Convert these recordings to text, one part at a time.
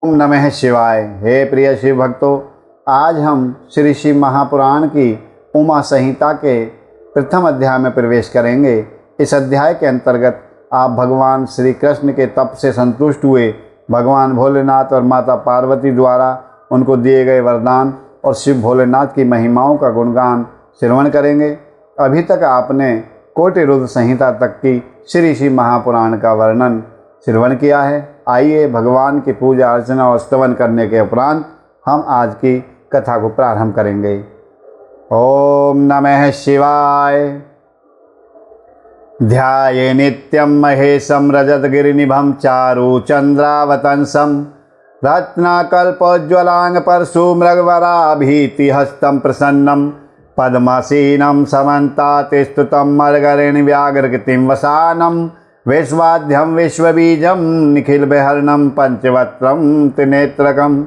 ओम नमः शिवाय। हे प्रिय शिव भक्तों, आज हम श्री शिव महापुराण की उमा संहिता के प्रथम अध्याय में प्रवेश करेंगे। इस अध्याय के अंतर्गत आप भगवान श्री कृष्ण के तप से संतुष्ट हुए भगवान भोलेनाथ और माता पार्वती द्वारा उनको दिए गए वरदान और शिव भोलेनाथ की महिमाओं का गुणगान श्रवण करेंगे। अभी तक आपने कोटि रुद्र संहिता तक की श्री शिव महापुराण का वर्णन श्रवण किया है। आइए भगवान की पूजा अर्चना और स्तवन करने के उपरांत हम आज की कथा को प्रारंभ करेंगे। ओम नमः शिवाय। ध्याये नित्यं महेशं रजतगिरिनिभं चारु चंद्रावतंसं रत्नाकल्पोज्ज्वलांग परशु मृगवराभीतिहस्तं प्रसन्नं पद्मासीनं समन्तातिस्तुतं मर्गरेण व्याघ्रकृतिं वसानं विश्वाद्यं विश्वबीजं निखिलबर्हणं पंचवक्त्रं त्रिनेत्रकं।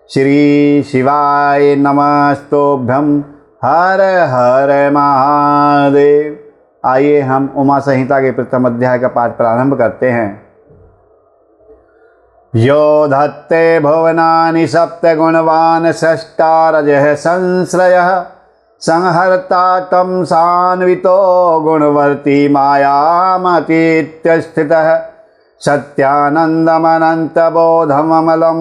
श्री शिवाय नमस्तोभ्यं। हर हर महादेव। आइए हम उमा संहिता के प्रथम अध्याय का पाठ प्रारंभ करते हैं। यो धत्ते भुवनानि सप्तगुणवान् षष्ठारजः संश्रयः संहर्ता तं सान्वितो गुणवर्ती मायामतीत्य स्थितः सत्यानन्दमनन्तबोधममलं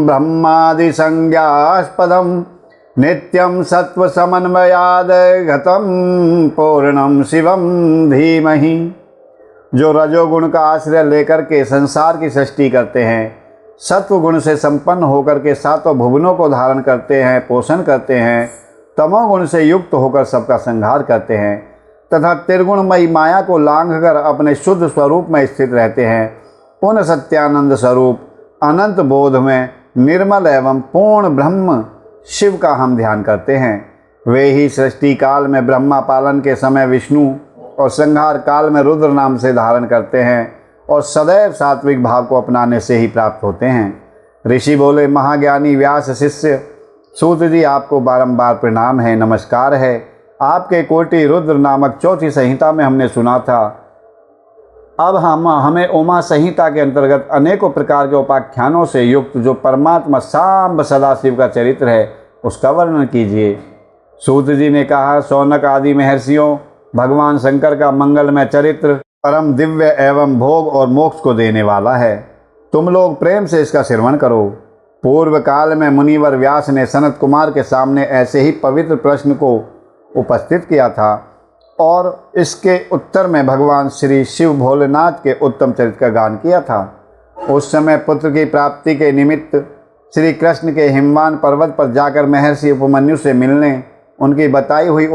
ब्रह्मादिसंज्ञास्पदं नित्यं सत्त्वसमन्वयाद् गतं पूर्णं शिवं धीमहि। जो रजोगुण का आश्रय लेकर के संसार की सृष्टि करते हैं, सत्व गुण से संपन्न होकर के सातों भुवनों को धारण करते हैं, पोषण करते हैं, तमोगुण से युक्त होकर सबका संहार करते हैं तथा त्रिगुणमयी माया को लांघकर अपने शुद्ध स्वरूप में स्थित रहते हैं, उन सत्यानंद स्वरूप अनंत बोध में निर्मल एवं पूर्ण ब्रह्म शिव का हम ध्यान करते हैं। वे ही सृष्टि काल में ब्रह्मा पालन के समय विष्णु और संहार काल में रुद्र नाम से धारण करते हैं और सदैव सात्विक भाव को अपनाने से ही प्राप्त होते हैं। ऋषि बोले, महाज्ञानी व्यास शिष्य सूत जी, आपको बारंबार प्रणाम है, नमस्कार है। आपके कोटि रुद्र नामक चौथी संहिता में हमने सुना था। अब हमें उमा संहिता के अंतर्गत अनेकों प्रकार के उपाख्यानों से युक्त जो परमात्मा सांब सदाशिव का चरित्र है उसका वर्णन कीजिए। सूत जी ने कहा, शौनक आदि महर्षियों, भगवान शंकर का मंगलमय चरित्र परम दिव्य एवं भोग और मोक्ष को देने वाला है। तुम लोग प्रेम से इसका श्रवण करो। पूर्व काल में मुनिवर व्यास ने सनत कुमार के सामने ऐसे ही पवित्र प्रश्न को उपस्थित किया था और इसके उत्तर में भगवान श्री शिव भोलेनाथ के उत्तम चरित्र का गान किया था। उस समय पुत्र की प्राप्ति के निमित्त श्री कृष्ण के हिमवान पर्वत पर जाकर महर्षि उपमन्यु से मिलने, उनकी बताई हुई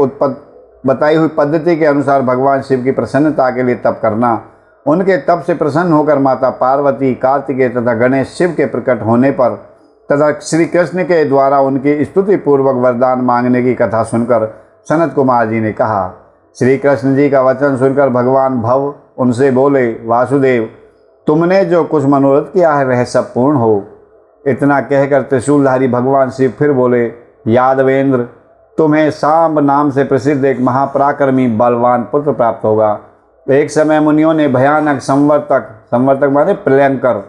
पद्धति के अनुसार भगवान शिव की प्रसन्नता के लिए तप करना, उनके तप से प्रसन्न होकर माता पार्वती, कार्तिकेय तथा गणेश शिव के प्रकट होने पर तथा श्री कृष्ण के द्वारा उनकी स्तुति पूर्वक वरदान मांगने की कथा सुनकर सनत कुमार जी ने कहा। श्री कृष्ण जी का वचन सुनकर भगवान भव उनसे बोले, वासुदेव, तुमने जो कुछ मनोरथ किया है वह सब पूर्ण हो। इतना कहकर त्रिशूलधारी भगवान शिव फिर बोले, यादवेंद्र, तुम्हें सांब नाम से प्रसिद्ध एक महापराक्रमी बलवान पुत्र प्राप्त होगा। एक समय मुनियों ने भयानक संवर्तक माने प्रलयंकर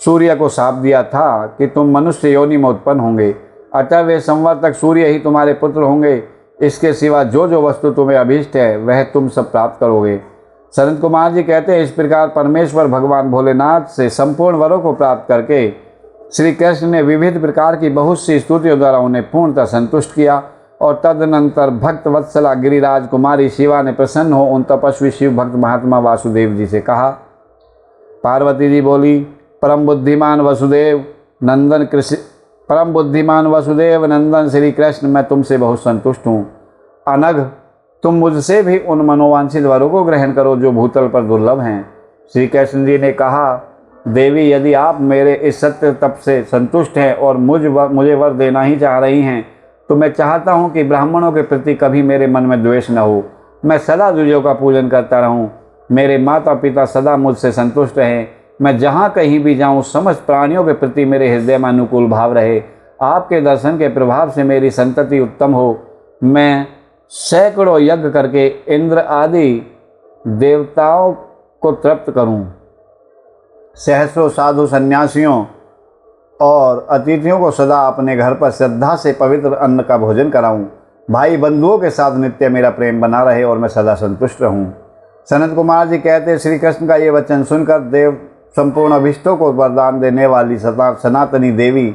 सूर्य को शाप दिया था कि तुम मनुष्य योनि में उत्पन्न होंगे, अतः वे संवर्तक सूर्य ही तुम्हारे पुत्र होंगे। इसके सिवा जो जो वस्तु तुम्हें अभीष्ट है वह तुम सब प्राप्त करोगे। सनत कुमार जी कहते हैं, इस प्रकार परमेश्वर भगवान भोलेनाथ से संपूर्ण वरों को प्राप्त करके श्री कृष्ण ने विविध प्रकार की बहुत सी स्तुतियों द्वारा उन्हें पूर्णतः संतुष्ट किया और तदनंतर भक्त वत्सला गिरिराज कुमारी शिवा ने प्रसन्न हो उन तपस्वी शिव भक्त महात्मा वासुदेव जी से कहा। पार्वती जी बोली, परम बुद्धिमान वसुदेव नंदन श्री कृष्ण, मैं तुमसे बहुत संतुष्ट हूँ। अनघ, तुम मुझसे भी उन मनोवांछित वरों को ग्रहण करो जो भूतल पर दुर्लभ हैं। श्री कृष्ण जी ने कहा, देवी, यदि आप मेरे इस सत्य तप से संतुष्ट हैं और मुझे वर देना ही चाह रही हैं तो मैं चाहता हूँ कि ब्राह्मणों के प्रति कभी मेरे मन में द्वेष न हो। मैं सदा दुर्यों का पूजन करता रहूँ। मेरे माता पिता सदा मुझसे संतुष्ट रहें। मैं जहाँ कहीं भी जाऊँ समस्त प्राणियों के प्रति मेरे हृदय में अनुकूल भाव रहे। आपके दर्शन के प्रभाव से मेरी संतति उत्तम हो। मैं सैकड़ों यज्ञ करके इंद्र आदि देवताओं को तृप्त करूं। सहस्रों साधु सन्यासियों और अतिथियों को सदा अपने घर पर श्रद्धा से पवित्र अन्न का भोजन कराऊं। भाई बंधुओं के साथ नित्य मेरा प्रेम बना रहे और मैं सदा संतुष्ट रहूं। सनत कुमार जी कहते, श्री कृष्ण का ये वचन सुनकर देव संपूर्ण अभिष्टों को वरदान देने वाली सनातनी देवी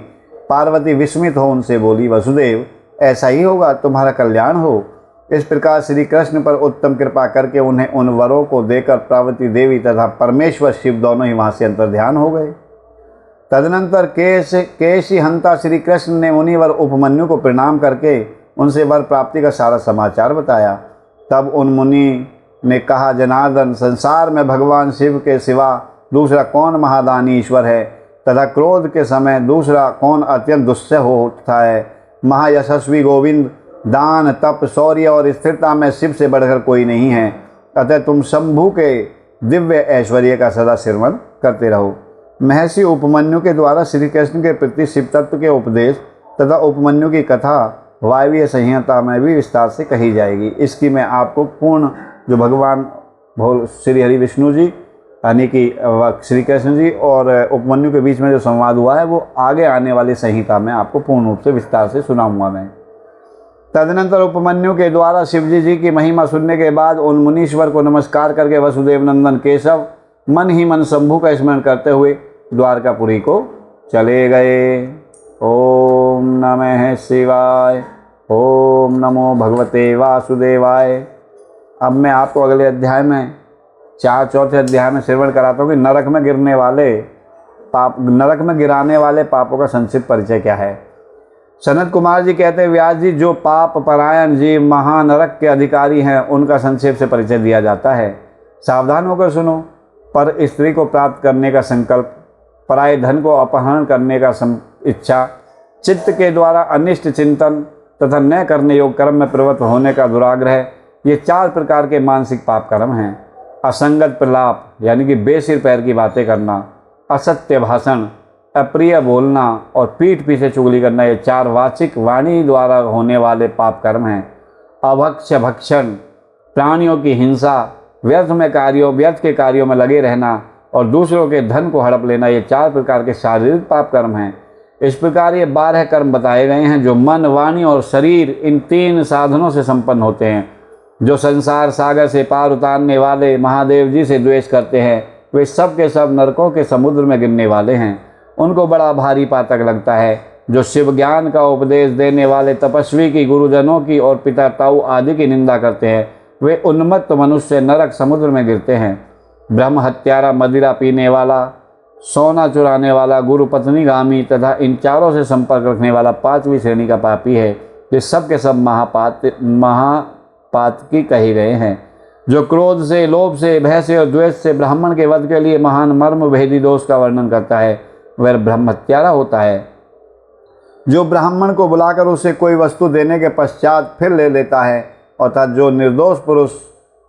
पार्वती विस्मित हो उनसे बोली, वसुदेव ऐसा ही होगा, तुम्हारा कल्याण हो। इस प्रकार श्री कृष्ण पर उत्तम कृपा करके उन्हें उन वरों को देकर पार्वती देवी तथा परमेश्वर शिव दोनों ही वहाँ से अंतर्ध्यान हो गए। तदनंतर केशी हंता श्री कृष्ण ने मुनिवर उपमन्यु को प्रणाम करके उनसे वर प्राप्ति का सारा समाचार बताया। तब उन मुनि ने कहा, जनार्दन, संसार में भगवान शिव के सिवा दूसरा कौन महादानी ईश्वर है तथा क्रोध के समय दूसरा कौन अत्यंत दुस्सह हो उठता है। महायशस्वी गोविंद, दान, तप, शौर्य और स्थिरता में शिव से बढ़कर कोई नहीं है। अतः तुम शंभु के दिव्य ऐश्वर्य का सदा सिमरन करते रहो। महर्षि उपमन्यु के द्वारा श्री कृष्ण के प्रति शिव तत्व के उपदेश तथा उपमन्यु की कथा वायवीय संहिता में भी विस्तार से कही जाएगी। इसकी मैं आपको पूर्ण जो भगवान श्री हरि विष्णु जी यानी कि श्री कृष्ण जी और उपमन्यु के बीच में जो संवाद हुआ है वो आगे आने वाली संहिता में आपको पूर्ण रूप से विस्तार से सुनाऊंगा मैं। तदनंतर उपमन्यु के द्वारा शिवजी जी की महिमा सुनने के बाद उन मुनीश्वर को नमस्कार करके वसुदेव नंदन केशव मन ही मन शंभु का स्मरण करते हुए द्वारकापुरी को चले गए। ओम नमः शिवाय। ओम नमो भगवते वासुदेवाय। अब मैं आपको अगले अध्याय में चौथे अध्याय में श्रवण कराता हूँ कि नरक में गिराने वाले पापों का संक्षिप्त परिचय क्या है। सनत कुमार जी कहते हैं, व्यास जी, जो पाप परायण जीव महानरक के अधिकारी हैं उनका संक्षेप से परिचय दिया जाता है। सावधान होकर सुनो। पर स्त्री को प्राप्त करने का संकल्प, पराये धन को अपहरण करने का इच्छा, चित्त के द्वारा अनिष्ट चिंतन तथा न करने योग्य कर्म में प्रवृत्त होने का दुराग्रह, ये 4 प्रकार के मानसिक पाप कर्म हैं। असंगत प्रलाप यानी कि बेसिर पैर की बातें करना, असत्य भाषण, अप्रिय बोलना और पीठ पीछे चुगली करना, ये 4 वाचिक वाणी द्वारा होने वाले पाप कर्म हैं। अभक्ष्य भक्षण, प्राणियों की हिंसा, व्यर्थ के कार्यों में लगे रहना और दूसरों के धन को हड़प लेना, ये 4 प्रकार के शारीरिक पाप कर्म हैं। इस प्रकार ये 12 कर्म बताए गए हैं जो मन, वाणी और शरीर इन 3 साधनों से संपन्न होते हैं। जो संसार सागर से पार उतारने वाले महादेव जी से द्वेष करते हैं वे सब के सब नरकों के समुद्र में गिरने वाले हैं। उनको बड़ा भारी पातक लगता है। जो शिव ज्ञान का उपदेश देने वाले तपस्वी की, गुरुजनों की और पिता ताऊ आदि की निंदा करते हैं वे उन्मत्त मनुष्य नरक समुद्र में गिरते हैं। ब्रह्म हत्यारा, मदिरा पीने वाला, सोना चुराने वाला, गुरु पत्नीगामी तथा इन 4 से संपर्क रखने वाला 5वीं श्रेणी का पापी है। ये सब के सब महापातकी कहे गए हैं। जो क्रोध से, लोभ से, भय से और द्वेष से ब्राह्मण के वध के लिए महान मर्म भेदी दोष का वर्णन करता है वह ब्रह्म हत्यारा होता है। जो ब्राह्मण को बुलाकर उसे कोई वस्तु देने के पश्चात फिर ले लेता है अर्थात जो निर्दोष पुरुष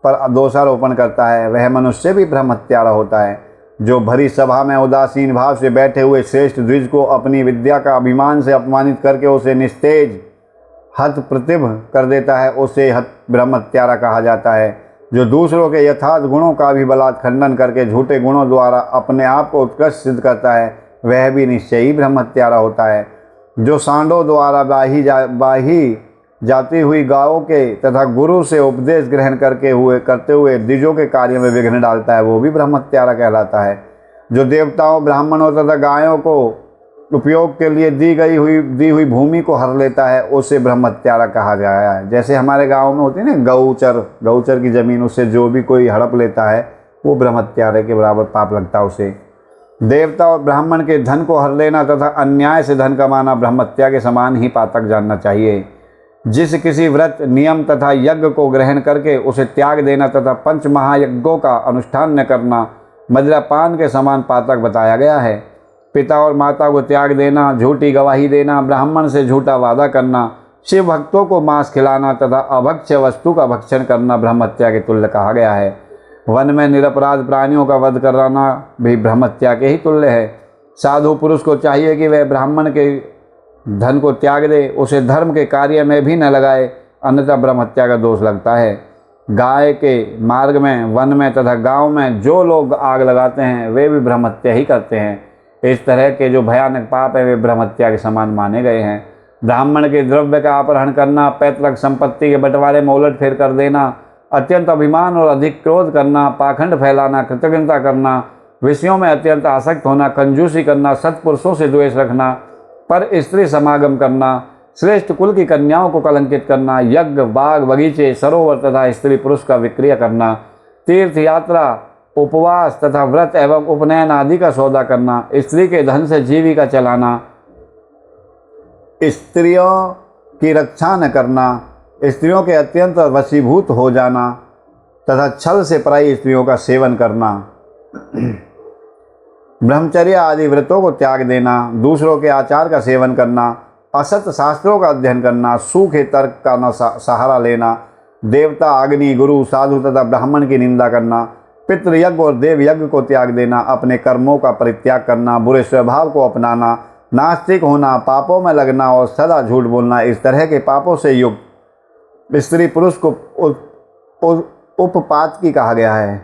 पर दोषारोपण करता है वह मनुष्य भी ब्रह्म हत्यारा होता है। जो भरी सभा में उदासीन भाव से बैठे हुए श्रेष्ठ द्विज को अपनी विद्या का अभिमान से अपमानित करके उसे निस्तेज हत प्रतिभ कर देता है उसे ब्रह्म हत्यारा कहा जाता है। जो दूसरों के यथार्थ गुणों का भी बलात् खंडन करके झूठे गुणों द्वारा अपने आप को उत्कृष्ट सिद्ध करता है वह भी निश्चय ही ब्रह्म हत्यारा होता है। जो सांडों द्वारा बाही जाती हुई गायों के तथा गुरु से उपदेश ग्रहण करते हुए द्विजों के कार्य में विघ्न डालता है वो भी ब्रह्म हत्यारा कहलाता है। जो देवताओं, ब्राह्मणों तथा गायों को उपयोग के लिए दी हुई भूमि को हर लेता है उसे ब्रह्म हत्यारा कहा गया है। जैसे हमारे गाँव में होती है ना गौचर की ज़मीन, उससे जो भी कोई हड़प लेता है वो ब्रह्म हत्यारे के बराबर पाप लगता है उसे। देवता और ब्राह्मण के धन को हर लेना तथा अन्याय से धन कमाना ब्रह्म हत्या के समान ही पातक जानना चाहिए। जिस किसी व्रत, नियम तथा यज्ञ को ग्रहण करके उसे त्याग देना तथा 5 महायज्ञों का अनुष्ठान न करना मदिरापान के समान पातक बताया गया है। पिता और माता को त्याग देना, झूठी गवाही देना, ब्राह्मण से झूठा वादा करना, शिव भक्तों को मांस खिलाना तथा अभक्ष्य वस्तु का भक्षण करना ब्रह्म हत्या के तुल्य कहा गया है। वन में निरपराध प्राणियों का वध कराना भी ब्रह्म हत्या के ही तुल्य है। साधु पुरुष को चाहिए कि वह ब्राह्मण के धन को त्याग दे, उसे धर्म के कार्य में भी न लगाए, अन्यथा ब्रह्म हत्या का दोष लगता है। गाय के मार्ग में, वन में तथा गांव में जो लोग आग लगाते हैं वे भी ब्रह्म हत्या ही करते हैं। इस तरह के जो भयानक पाप है वे ब्रह्महत्या के समान माने गए हैं। ब्राह्मण के द्रव्य का अपहरण करना, पैतृक संपत्ति के बंटवारे में उलटफेर कर देना, अत्यंत अभिमान और अधिक क्रोध करना, पाखंड फैलाना, कृतज्ञता करना, विषयों में अत्यंत आसक्त होना, कंजूसी करना, सत्पुरुषों से द्वेष रखना, पर स्त्री समागम करना, श्रेष्ठ कुल की कन्याओं को कलंकित करना, यज्ञ, बाग, बगीचे, सरोवर तथा स्त्री पुरुष का विक्रय करना, तीर्थ यात्रा, उपवास तथा व्रत एवं उपनयन आदि का सौदा करना, स्त्री के धन से जीविका चलाना, स्त्रियों की रक्षा न करना, स्त्रियों के अत्यंत वशीभूत हो जाना तथा छल से पराई स्त्रियों का सेवन करना, ब्रह्मचर्य आदि व्रतों को त्याग देना, दूसरों के आचार का सेवन करना, असत शास्त्रों का अध्ययन करना, सूखे तर्क का न सहारा लेना, देवता, अग्नि, गुरु, साधु तथा ब्राह्मण की निंदा करना, पितृयज्ञ और देव यज्ञ को त्याग देना, अपने कर्मों का परित्याग करना, बुरे स्वभाव को अपनाना, नास्तिक होना, पापों में लगना और सदा झूठ बोलना, इस तरह के पापों से युक्त स्त्री पुरुष को उपपातकी कहा गया है।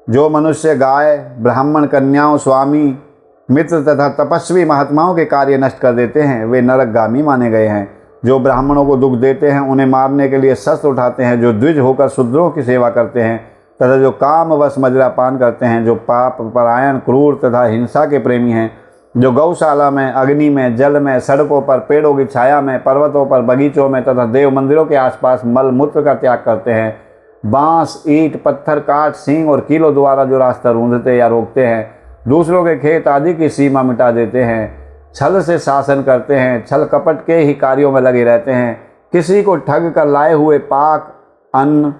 जो मनुष्य गाय, ब्राह्मण, कन्याओं, स्वामी, मित्र तथा तपस्वी महात्माओं के कार्य नष्ट कर देते हैं वे नरकगामी माने गए हैं। जो ब्राह्मणों को दुख देते हैं, उन्हें मारने के लिए शस्त्र उठाते हैं, जो द्विज होकर शूद्रों की सेवा करते हैं तथा जो कामवश मदिरापान करते हैं, जो पाप परायण, क्रूर तथा हिंसा के प्रेमी हैं, जो गौशाला में, अग्नि में, जल में, सड़कों पर, पेड़ों की छाया में, पर्वतों पर, बगीचों में तथा देव मंदिरों के आसपास मल मूत्र का त्याग करते हैं, बांस, ईंट, पत्थर, काट, सींग और कीलों द्वारा जो रास्ता रूंधते या रोकते हैं, दूसरों के खेत आदि की सीमा मिटा देते हैं, छल से शासन करते हैं, छल कपट के ही कार्यों में लगे रहते हैं, किसी को ठग कर लाए हुए पाक, अन्न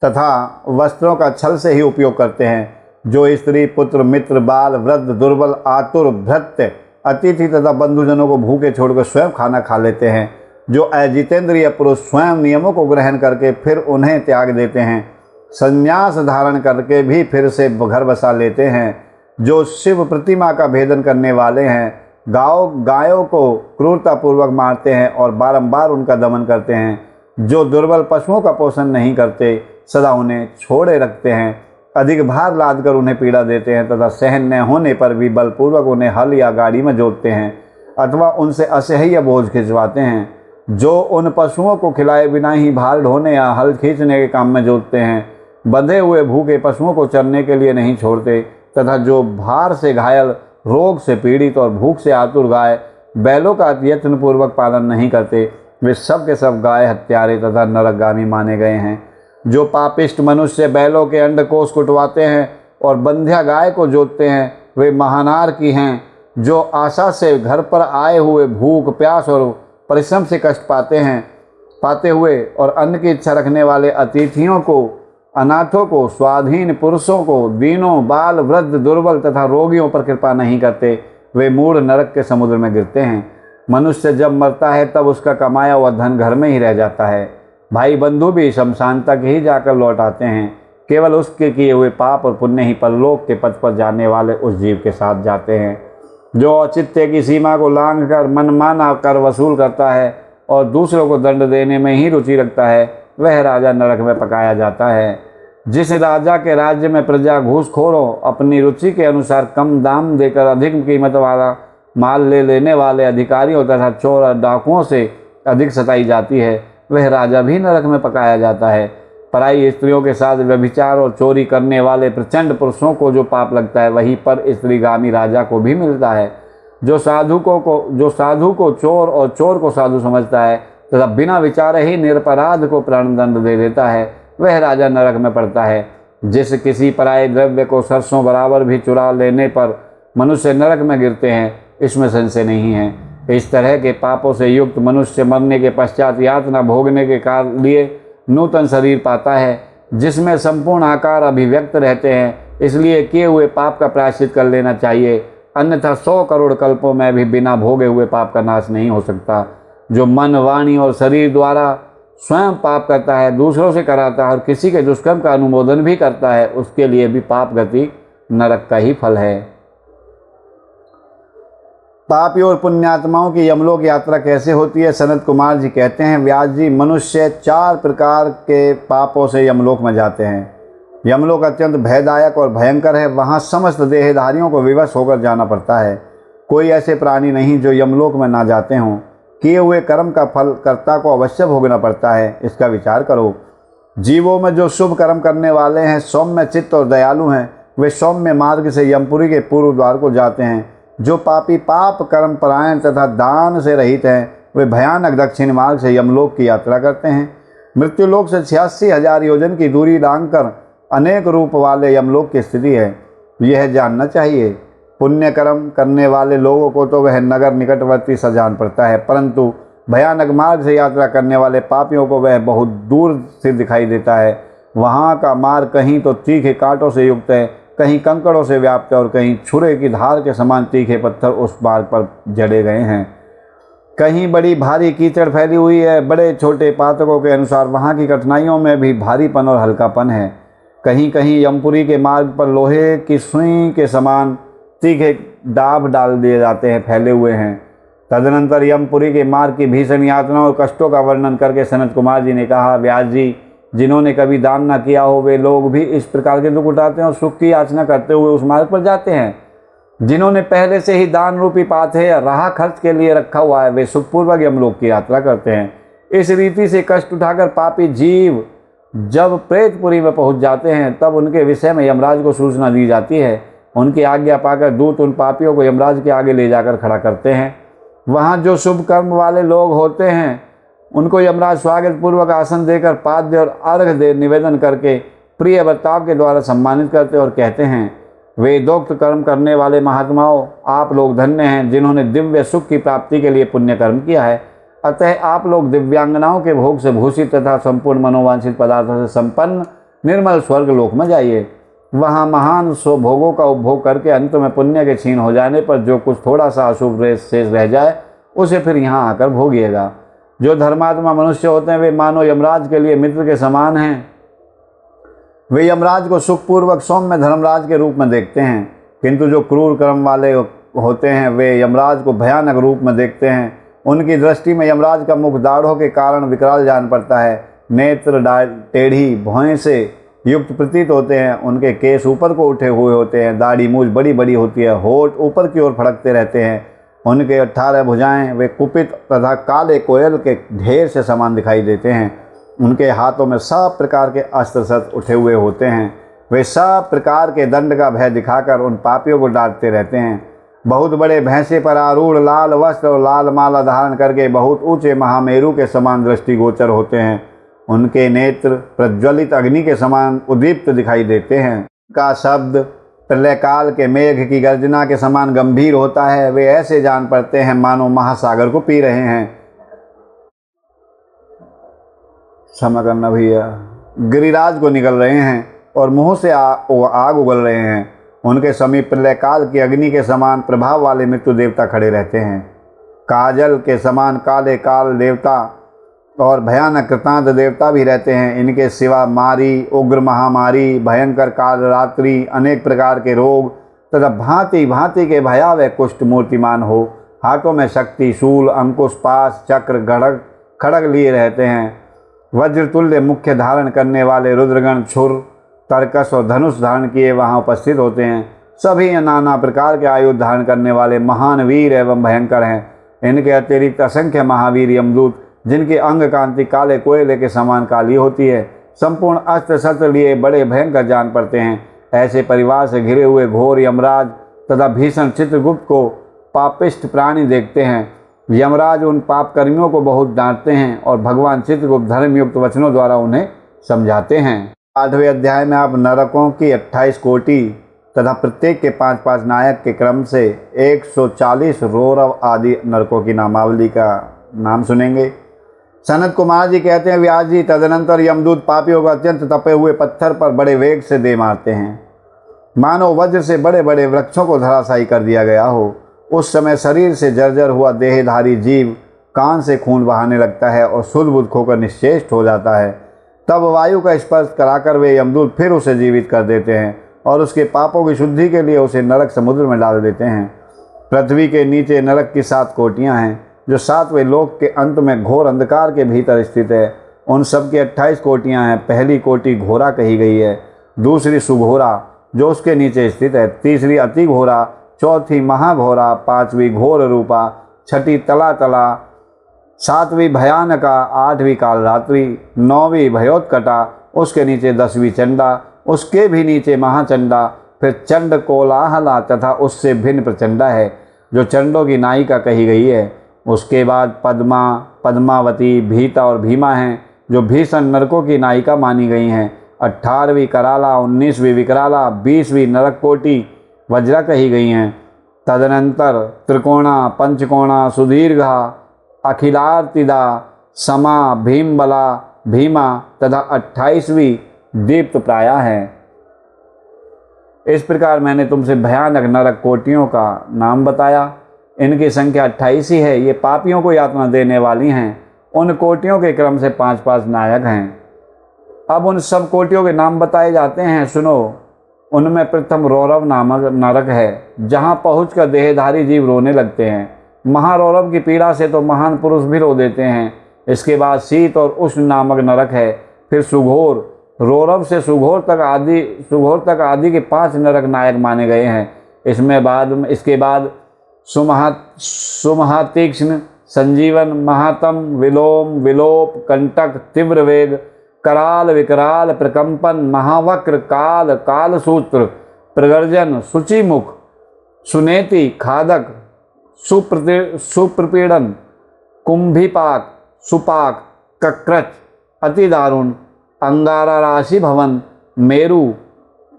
तथा वस्त्रों का छल से ही उपयोग करते हैं, जो स्त्री, पुत्र, मित्र, बाल, वृद्ध, दुर्बल, आतुर, भृत्य, अतिथि तथा बंधुजनों को भूखे छोड़कर स्वयं खाना खा लेते हैं, जो अजितेंद्रिय पुरुष स्वयं नियमों को ग्रहण करके फिर उन्हें त्याग देते हैं, संन्यास धारण करके भी फिर से घर बसा लेते हैं, जो शिव प्रतिमा का भेदन करने वाले हैं, गायों को क्रूरतापूर्वक मारते हैं और बारंबार उनका दमन करते हैं, जो दुर्बल पशुओं का पोषण नहीं करते, सदा उन्हें छोड़े रखते हैं, अधिक भार लाद कर उन्हें पीड़ा देते हैं तथा सहन न होने पर भी बलपूर्वक उन्हें हल या गाड़ी में जोतते हैं अथवा उनसे असह्य बोझ खिंचवाते हैं, जो उन पशुओं को खिलाए बिना ही भार ढोने या हल खींचने के काम में जोतते हैं, बंधे हुए भूखे पशुओं को चरने के लिए नहीं छोड़ते तथा जो भार से घायल, रोग से पीड़ित और भूख से आतुर गाय, बैलों का यत्नपूर्वक पालन नहीं करते, वे सब के सब गाय हत्यारे तथा नरकगामी माने गए हैं। जो पापिष्ट मनुष्य बैलों के अंडकोश कुटवाते हैं और बंध्या गाय को जोतते हैं वे महानार की हैं। जो आशा से घर पर आए हुए भूख, प्यास और परिश्रम से कष्ट पाते हुए और अन्न की इच्छा रखने वाले अतिथियों को, अनाथों को, स्वाधीन पुरुषों को, दीनों, बाल, वृद्ध, दुर्बल तथा रोगियों पर कृपा नहीं करते, वे मूढ़ नरक के समुद्र में गिरते हैं। मनुष्य जब मरता है तब उसका कमाया हुआ धन घर में ही रह जाता है। भाई बंधु भी शमशान तक ही जाकर लौट आते हैं। केवल उसके किए हुए पाप और पुण्य ही परलोक के पथ पर जाने वाले उस जीव के साथ जाते हैं। जो औचित्य की सीमा को लांघ कर मनमाना कर वसूल करता है और दूसरों को दंड देने में ही रुचि रखता है, वह राजा नरक में पकाया जाता है। जिस राजा के राज्य में प्रजा घूसखोरों, अपनी रुचि के अनुसार कम दाम देकर अधिक कीमत वाला माल ले लेने वाले अधिकारियों तथा चोर और डाकुओं से अधिक सताई जाती है, वह राजा भी नरक में पकाया जाता है। पराई स्त्रियों के साथ व्यभिचार और चोरी करने वाले प्रचंड पुरुषों को जो पाप लगता है, वही पर स्त्रीगामी राजा को भी मिलता है। जो साधु को चोर और चोर को साधु समझता है तथा बिना विचारे ही निरपराध को प्राणदंड दे देता है, वह राजा नरक में पड़ता है। जिस किसी पराये द्रव्य को सरसों बराबर भी चुरा लेने पर मनुष्य नरक में गिरते हैं, इसमें संशय नहीं है। इस तरह के पापों से युक्त मनुष्य मरने के पश्चात यातना भोगने के लिए नूतन शरीर पाता है, जिसमें संपूर्ण आकार अभिव्यक्त रहते हैं। इसलिए किए हुए पाप का प्रायश्चित कर लेना चाहिए, अन्यथा 100 करोड़ कल्पों में भी बिना भोगे हुए पाप का नाश नहीं हो सकता। जो मन, वाणी और शरीर द्वारा स्वयं पाप करता है, दूसरों से कराता है और किसी के दुष्कर्म का अनुमोदन भी करता है, उसके लिए भी पाप गति नरक का ही फल है। पापी और पुण्यात्माओं की यमलोक यात्रा कैसे होती है? सनत कुमार जी कहते हैं, व्यास जी, मनुष्य 4 प्रकार के पापों से यमलोक में जाते हैं। यमलोक अत्यंत भयदायक और भयंकर है। वहाँ समस्त देहधारियों को विवश होकर जाना पड़ता है। कोई ऐसे प्राणी नहीं जो यमलोक में ना जाते हों। किए हुए कर्म का फल कर्ता को अवश्य भोगना पड़ता है, इसका विचार करो। जीवों में जो शुभ कर्म करने वाले हैं, सौम्य चित्त और दयालु हैं, वे सौम्य मार्ग से यमपुरी के पूर्व द्वार को जाते हैं। जो पापी पाप कर्म परायण तथा दान से रहित हैं, वे भयानक दक्षिण मार्ग से यमलोक की यात्रा करते हैं। मृत्युलोक से 86,000 योजन की दूरी लांघकर अनेक रूप वाले यमलोक की स्थिति है, यह जानना चाहिए। पुण्य कर्म करने वाले लोगों को तो वह नगर निकटवर्ती सा जान पड़ता है, परंतु भयानक मार्ग से यात्रा करने वाले पापियों को वह बहुत दूर से दिखाई देता है। वहाँ का मार्ग कहीं तो तीखे कांटों से युक्त है, कहीं कंकड़ों से व्याप्त है और कहीं छुरे की धार के समान तीखे पत्थर उस मार्ग पर जड़े गए हैं। कहीं बड़ी भारी कीचड़ फैली हुई है। बड़े छोटे पातकों के अनुसार वहाँ की कठिनाइयों में भी भारीपन और हल्कापन है। कहीं कहीं यमपुरी के मार्ग पर लोहे की सुई के समान तीखे डाब डाल दिए जाते हैं, फैले हुए हैं। तदनंतर यमपुरी के मार्ग की भीषण यातना और कष्टों का वर्णन करके सनत कुमार जी ने कहा, व्यास जी, जिन्होंने कभी दान न किया हो वे लोग भी इस प्रकार के दुख उठाते हैं और सुख की याचना करते हुए उस मार्ग पर जाते हैं। जिन्होंने पहले से ही दान रूपी पाथे या राह खर्च के लिए रखा हुआ है, वे सुखपूर्वक यमलोक की यात्रा करते हैं। इस रीति से कष्ट उठाकर पापी जीव जब प्रेतपुरी में पहुंच जाते हैं, तब उनके विषय में यमराज को सूचना दी जाती है। उनकी आज्ञा पाकर दूत उन पापियों को यमराज के आगे ले जाकर खड़ा करते हैं। वहाँ जो शुभ कर्म वाले लोग होते हैं, उनको यमराज स्वागत पूर्वक आसन देकर पाद्य और अर्घ दे निवेदन करके प्रिय बर्ताव के द्वारा सम्मानित करते और कहते हैं, वेदोक्त कर्म करने वाले महात्माओं, आप लोग धन्य हैं जिन्होंने दिव्य सुख की प्राप्ति के लिए पुण्य कर्म किया है। अतः आप लोग दिव्यांगनाओं के भोग से भूषित तथा संपूर्ण मनोवांछित पदार्थों से संपन्न निर्मल स्वर्ग लोक में जाइए। वहाँ महान भोगों का उपभोग करके अंत में पुण्य के क्षीण हो जाने पर जो कुछ थोड़ा सा अशुभ शेष रह जाए, उसे फिर यहाँ आकर भोगिएगा। जो धर्मात्मा मनुष्य होते हैं, वे मानो यमराज के लिए मित्र के समान हैं। वे यमराज को सुखपूर्वक सौम्य धर्मराज के रूप में देखते हैं, किंतु जो क्रूर कर्म वाले होते हैं, वे यमराज को भयानक रूप में देखते हैं। उनकी दृष्टि में यमराज का मुख दाढ़ों के कारण विकराल जान पड़ता है। नेत्र टेढ़ी भौहें से युक्त प्रतीत होते हैं। उनके केस ऊपर को उठे हुए होते हैं। दाढ़ी मूछ बड़ी बड़ी होती है। होठ ऊपर की ओर फड़कते रहते हैं। उनके 18 भुजाएं वे कुपित तथा काले कोयल के ढेर से समान दिखाई देते हैं। उनके हाथों में सब प्रकार के अस्त्र शस्त्र उठे हुए होते हैं। वे सब प्रकार के दंड का भय दिखाकर उन पापियों को डांटते रहते हैं। बहुत बड़े भैंसे पर आरूढ़ लाल वस्त्र और लाल माला धारण करके बहुत ऊंचे महामेरु के समान दृष्टिगोचर होते हैं। उनके नेत्र प्रज्वलित अग्नि के समान उद्दीप्त दिखाई देते हैं। का शब्द प्रलय काल के मेघ की गर्जना के समान गंभीर होता है। वे ऐसे जान पड़ते हैं मानो महासागर को पी रहे हैं। क्षमा करना भैया। गिरिराज को निकल रहे हैं और मुंह से आग उगल रहे हैं। उनके समीप प्रलय काल की अग्नि के समान प्रभाव वाले मृत्यु देवता खड़े रहते हैं। काजल के समान काले काल देवता और भयानक कृतांत देवता भी रहते हैं। इनके सिवा मारी, उग्र महामारी, भयंकर काल रात्रि, अनेक प्रकार के रोग तथा भांति भांति के भयावह कुष्ठ मूर्तिमान हो। हाथों में शक्ति, शूल, अंकुश, पास, चक्र, खड़ग लिए रहते हैं। वज्रतुल्य मुख्य धारण करने वाले रुद्रगण छुर, तर्कस और धनुष धारण किए वहाँ उपस्थित होते हैं। सभी नाना प्रकार के आयुध धारण करने वाले महान वीर एवं भयंकर हैं। इनके अतिरिक्त असंख्य महावीर यमदूत, जिनकी अंग कांति काले कोयले के समान काली होती है, संपूर्ण अस्त्र शस्त्र लिए बड़े भयंकर जान पड़ते हैं। ऐसे परिवार से घिरे हुए घोर यमराज तथा भीषण चित्रगुप्त को पापिष्ट प्राणी देखते हैं। यमराज उन पाप कर्मियों को बहुत डांटते हैं और भगवान चित्रगुप्त धर्मयुक्त वचनों द्वारा उन्हें समझाते हैं। 8वें अध्याय में आप नरकों की 28 कोटि तथा प्रत्येक के 5-5 नायक के क्रम से 140 रौरव आदि नरकों की नामावली का नाम सुनेंगे। सनत कुमार जी कहते हैं, व्यास जी, तदनंतर यमदूत पापियों को अत्यंत तपे हुए पत्थर पर बड़े वेग से दे मारते हैं, मानो वज्र से बड़े बड़े वृक्षों को धराशायी कर दिया गया हो। उस समय शरीर से जर्जर हुआ देहधारी जीव कान से खून बहाने लगता है और शुद्ध बुद्ध खोकर निश्चेष्ट हो जाता है। तब वायु का स्पर्श कराकर वे यमदूत फिर उसे जीवित कर देते हैं और उसके पापों की शुद्धि के लिए उसे नरक समुद्र में डाल देते हैं। पृथ्वी के नीचे नरक की 7 कोटियाँ हैं, जो 7वें लोक के अंत में घोर अंधकार के भीतर स्थित है। उन सब की 28 कोटियाँ हैं। पहली कोटि घोरा कही गई है। दूसरी सुघोरा जो उसके नीचे स्थित है, तीसरी अति घोरा, चौथी महाघोरा, पांचवी घोर रूपा, छठी तला तला, सातवीं भयानका, आठवीं कालरात्रि, नौवीं भयोत्कटा, उसके नीचे 10वीं चंडा, उसके भी नीचे महाचंडा, फिर चंड कोलाहला तथा उससे भिन्न प्रचंडा है जो चंडों की नायिका कही गई है। उसके बाद पद्मा, पद्मावती, भीता और भीमा हैं जो भीषण नरकों की नायिका मानी गई हैं। 18वीं कराला, 19वीं विकराला, 20वीं नरककोटि वज्रा कही गई हैं। तदनंतर त्रिकोणा, पंचकोणा, सुदीर्घा, अखिलार्तिदा, समा, भीमबला, भीमा तथा 28वीं दीप्त प्राया है। इस प्रकार मैंने तुमसे भयानक नरक कोटियों का नाम बताया। इनकी संख्या 28 ही है। ये पापियों को यातना देने वाली हैं। उन कोटियों के क्रम से 5-5 नायक हैं। अब उन सब कोटियों के नाम बताए जाते हैं, सुनो। उनमें प्रथम रौरव नामक नरक है, जहाँ पहुंचकर देहधारी जीव रोने लगते हैं। महारौरव की पीड़ा से तो महान पुरुष भी रो देते हैं। इसके बाद शीत और उष्ण नामक नरक है। फिर सुघोर, रौरव से सुघोर तक आदि के 5 नरक नायक माने गए हैं। इसके बाद सुमहातीक्ष्ण, संजीवन, महातम, विलोम, विलोप, कंटक, तीव्र वेग, कराल, विकराल, प्रकंपन, महावक्र, काल, कालसूत्र, प्रगर्जन, शुचिमुख, सुनेति, खादक, सुप्रपीड़न, कुंभिपाक, सुपाक, कक्रच, अति दारुण, अंगारा राशि भवन, मेरु,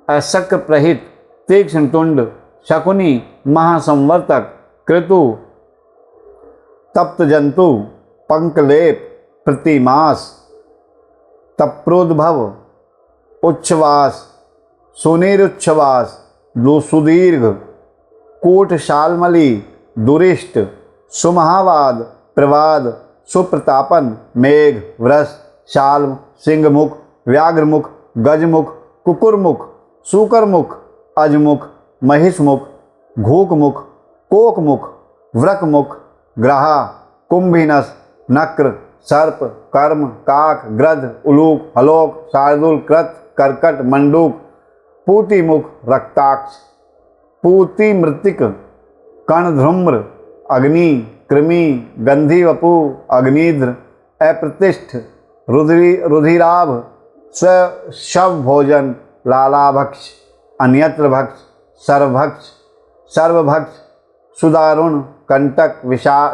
अशक्र प्रहित, तीक्ष्ण तुंड, शकुनी, महासंवर्तक, कृतु, तप्त जंतु, पंकलेप, प्रतिमास, तप्रोद्भव, उच्छ्वास, सुनिरुच्छ्वास, सुदीर्घ, कूटशालमली, दुरिष्ट, सुमहावाद, प्रवाद, सुप्रतापन, मेघ, वृष, शाल्व, सिंहमुख, व्याघ्रमुख, गजमुख, कुकुरमुख, सूकरमुख, अजमुख, महिषमुख, घूकमुख, कोकमुख, व्रकमुख, ग्रहा, कुंभिनस, नक्र, सर्प, कर्म, काक, ग्रध, उलूक, हलोक, शार्दुल, कृत, कर्कट, मंडूक, पूतिमुख, रक्ताक्ष, पूति मृतिक, कणध्रुम्र, अग्नि, कृमि, गंधी वपु, अग्निध्र, अप्रतिष्ठ, रुधिराभ, शव भोजन, लालाभक्ष, अन्यत्र भक्ष, सर्वभक्ष, सुदारुण, कंटक,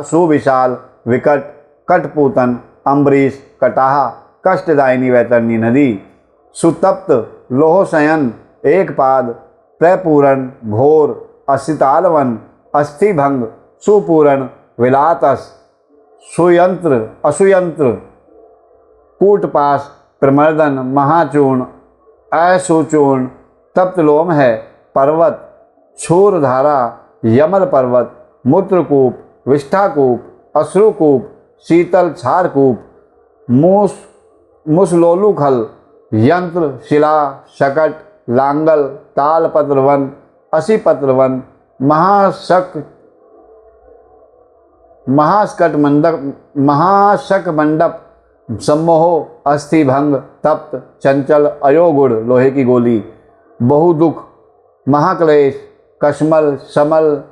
सुविशाल, विकट, कटपूतन, अम्बरीश, कटाह, कष्टदायिनी वैतरणी नदी, सुतप्त, लोहशयन, एकपाद, प्रपूरण, घोर, असितालवन, अस्थिभंग, सुपूरण, विलातस, सुयंत्र, असुयंत्र, कूटपास, प्रमर्दन, महाचूर्ण, असुचूर्ण, तप्तलोम है, पर्वत, क्षूरधारा, यमल पर्वत, मूत्रकूप, विष्ठाकूप, अश्रुकूप, शीतल क्षारकूप, मुसलोलुखल, यंत्र, शिला, शकट, लांगल, तालपत्रवन, असीपत्रवन, महाशक मंडप, सम्मोह, अस्थिभंग, तप्त, चंचल, अयोगुण, लोहे की गोली, बहुदुख, महाक्लेश, कश्मल, समल,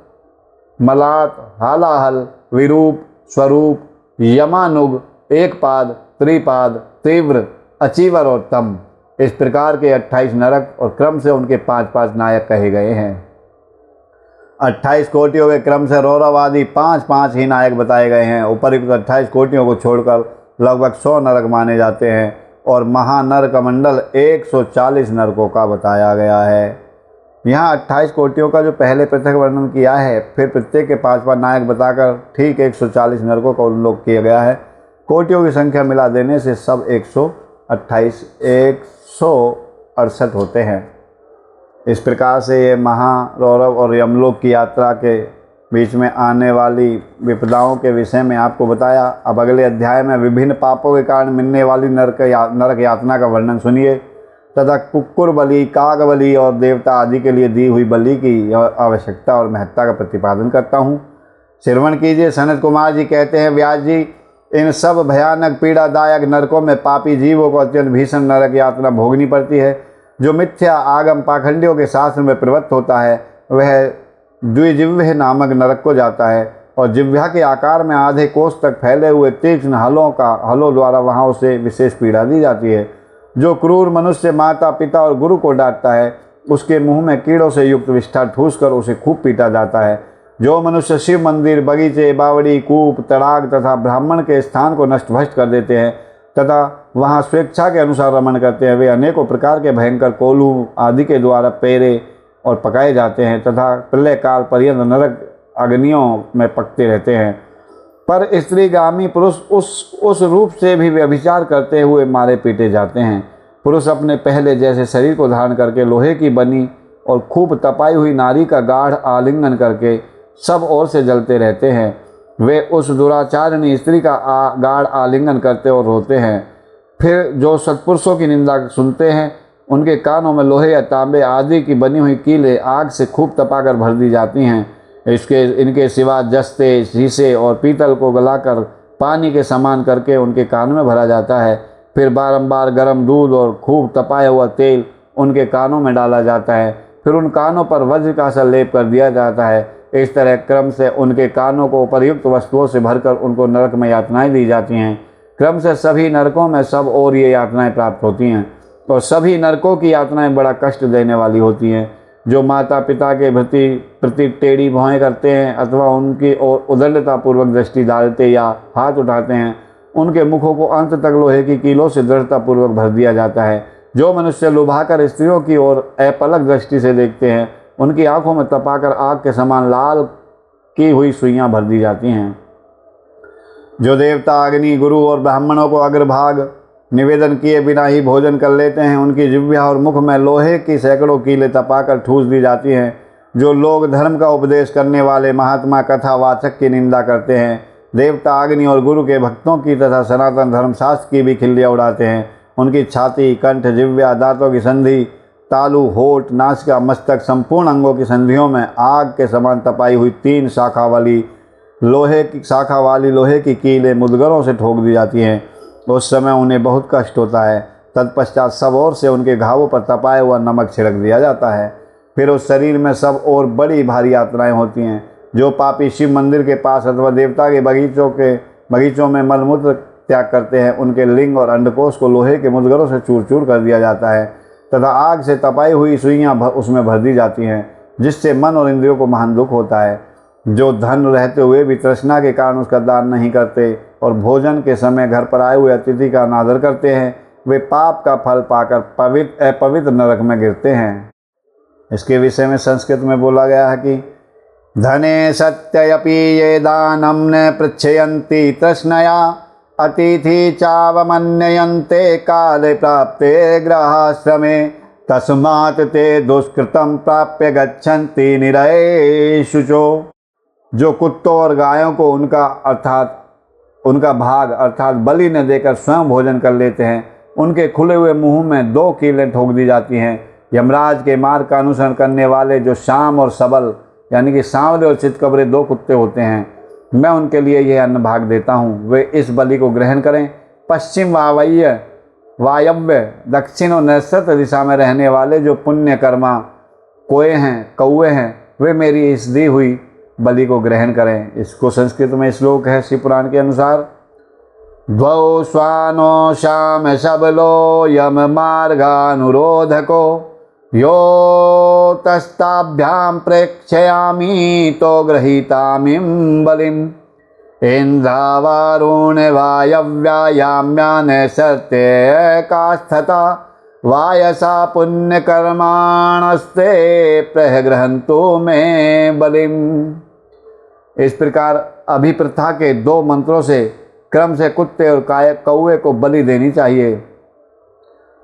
मलात, हालाहल, विरूप, स्वरूप, यमानुग, एकपाद, त्रिपाद, तीव्र, अचीवर और तम। इस प्रकार के 28 नरक और क्रम से उनके 5-5 नायक कहे गए हैं। 28 कोटियों के क्रम से रौरव आदि 5-5 ही नायक बताए गए हैं। उपयुक्त 28 कोटियों को छोड़कर लगभग 100 नरक माने जाते हैं और महानरक मंडल 140 नरकों का बताया गया है। यहाँ 28 कोटियों का जो पहले पृथक वर्णन किया है, फिर प्रत्येक के 5-5 नायक बताकर ठीक 140 नरकों का उल्लेख किया गया है। कोटियों की संख्या मिला देने से सब 168 होते हैं। इस प्रकार से ये महारौरव और यमलोक की यात्रा के बीच में आने वाली विपदाओं के विषय में आपको बताया। अब अगले अध्याय में विभिन्न पापों के कारण मिलने वाली नरक यातना का वर्णन सुनिए तथा कुक्कुर बलि, काग बलि और देवता आदि के लिए दी हुई बलि की आवश्यकता और महत्ता का प्रतिपादन करता हूँ। श्रवण कीजिए। सनत कुमार जी कहते हैं, व्यास जी, इन सब भयानक पीड़ादायक नरकों में पापी जीवों को अत्यंत भीषण नरक यातना भोगनी पड़ती है। जो मिथ्या आगम पाखंडियों के शास्त्र में प्रवृत्त होता है वह द्विजिह्व नामक नरक को जाता है और जिह्वा के आकार में आधे कोस तक फैले हुए तीक्ष्ण हलों द्वारा वहाँ उसे विशेष पीड़ा दी जाती है। जो क्रूर मनुष्य माता पिता और गुरु को डांटता है उसके मुंह में कीड़ों से युक्त विष्ठा ठूस कर उसे खूब पीटा जाता है। जो मनुष्य शिव मंदिर, बगीचे, बावड़ी, कूप, तड़ाग तथा ब्राह्मण के स्थान को नष्ट भ्रष्ट कर देते हैं तथा वहाँ स्वेच्छा के अनुसार रमण करते हैं, वे अनेकों प्रकार के भयंकर कोल्हू आदि के द्वारा पेरे और पकाए जाते हैं तथा प्रलय काल पर्यंत नरक अग्नियों में पकते रहते हैं। पर स्त्रीगामी पुरुष उस रूप से भी व्यभिचार करते हुए मारे पीटे जाते हैं। पुरुष अपने पहले जैसे शरीर को धारण करके लोहे की बनी और खूब तपाई हुई नारी का गाढ़ आलिंगन करके सब ओर से जलते रहते हैं। वे उस दुराचारणी स्त्री का गाढ़ आलिंगन करते और रोते हैं। फिर जो सत्पुरुषों की निंदा सुनते हैं उनके कानों में लोहे या तांबे आदि की बनी हुई कीलें आग से खूब तपाकर भर दी जाती हैं। इनके सिवा जस्ते, शीशे और पीतल को गलाकर पानी के समान करके उनके कान में भरा जाता है। फिर बारंबार गर्म दूध और खूब तपाया हुआ तेल उनके कानों में डाला जाता है। फिर उन कानों पर वज्र का सा लेप कर दिया जाता है। इस तरह क्रम से उनके कानों को उपर्युक्त वस्तुओं से भरकर उनको नरक में यातनाएं दी जाती हैं। क्रम से सभी नरकों में सब और ये यातनाएं प्राप्त होती हैं और सभी नरकों की यातनाएं बड़ा कष्ट देने वाली होती हैं। जो माता पिता के प्रति टेढ़ी भौहें करते हैं अथवा उनकी ओर उदंडतापूर्वक दृष्टि डालते या हाथ उठाते हैं उनके मुखों को अंत तक लोहे की कीलों से दृढ़तापूर्वक भर दिया जाता है। जो मनुष्य लुभाकर स्त्रियों की ओर अपलक दृष्टि से देखते हैं उनकी आंखों में तपाकर आग के समान लाल की हुई सुइयां भर दी जाती हैं। जो देवता अग्नि, गुरु और ब्राह्मणों को अग्रभाग निवेदन किए बिना ही भोजन कर लेते हैं उनकी जिह्वा और मुख में लोहे की सैकड़ों कीलें तपाकर ठूस दी जाती हैं। जो लोग धर्म का उपदेश करने वाले महात्मा कथावाचक की निंदा करते हैं देवता अग्नि और गुरु के भक्तों की तथा सनातन धर्मशास्त्र की भी खिल्लियाँ उड़ाते हैं। उनकी छाती, कंठ, जिह्वा, दांतों की संधि, तालू, होठ, नासिका, मस्तक संपूर्ण अंगों की संधियों में आग के समान तपाई हुई 3 शाखा वाली लोहे की कीलें मुदगरों से ठोक दी जाती हैं। उस समय उन्हें बहुत कष्ट होता है। तत्पश्चात सब ओर से उनके घावों पर तपाया हुआ नमक छिड़क दिया जाता है। फिर उस शरीर में सब और बड़ी भारी यातनाएं होती हैं। जो पापी शिव मंदिर के पास अथवा देवता के बगीचों में मलमूत्र त्याग करते हैं उनके लिंग और अंडकोश को लोहे के मुदगरों से चूर चूर कर दिया जाता है तथा आग से तपाई हुई सुइयां उसमें भर दी जाती हैं, जिससे मन और इंद्रियों को महान दुख होता है। जो धन रहते हुए भी तृष्णा के कारण उसका दान नहीं करते और भोजन के समय घर पर आए हुए अतिथि का अनादर करते हैं वे पाप का फल पाकर अपवित्र नरक में गिरते हैं। इसके विषय में संस्कृत में बोला गया है कि धने सत्ययपि ये दानम न पृच्छयन्ति तृष्णया अतिथि चावमन्यन्ते काले प्राप्ते ग्रहाश्रमे तस्मात् ते दुष्कृतम प्राप्य गच्छन्ति निरये शुचो। जो कुत्तों और गायों को उनका भाग अर्थात बलि न देकर स्वयं भोजन कर लेते हैं उनके खुले हुए मुंह में 2 कीलें ठोक दी जाती हैं। यमराज के मार्ग का अनुसरण करने वाले जो शाम और सबल यानी कि सांवले और चितकबरे 2 कुत्ते होते हैं मैं उनके लिए यह अन्न भाग देता हूँ, वे इस बलि को ग्रहण करें। पश्चिम वायव्य दक्षिण और नैऋत्य दिशा में रहने वाले जो पुण्य कर्मा कौवे हैं वे मेरी इस दी हुई बलि को ग्रहण करें। इसको संस्कृत में श्लोक है शिव पुराण के अनुसार द्वौ स्वानो शाम सबलो यम मार्गानुरोधको यो तस्ताभ्याम प्रेक्षयामि तो गृहीतामिं बलिम इंद्रावरुण वायव्यायाम्यान सर्ते कास्थता वायसा पुण्यकर्माणस्ते प्रहगृहन्तु में बलिम। इस प्रकार अभिप्रथा के 2 मंत्रों से क्रम से कुत्ते और कौवे को बलि देनी चाहिए।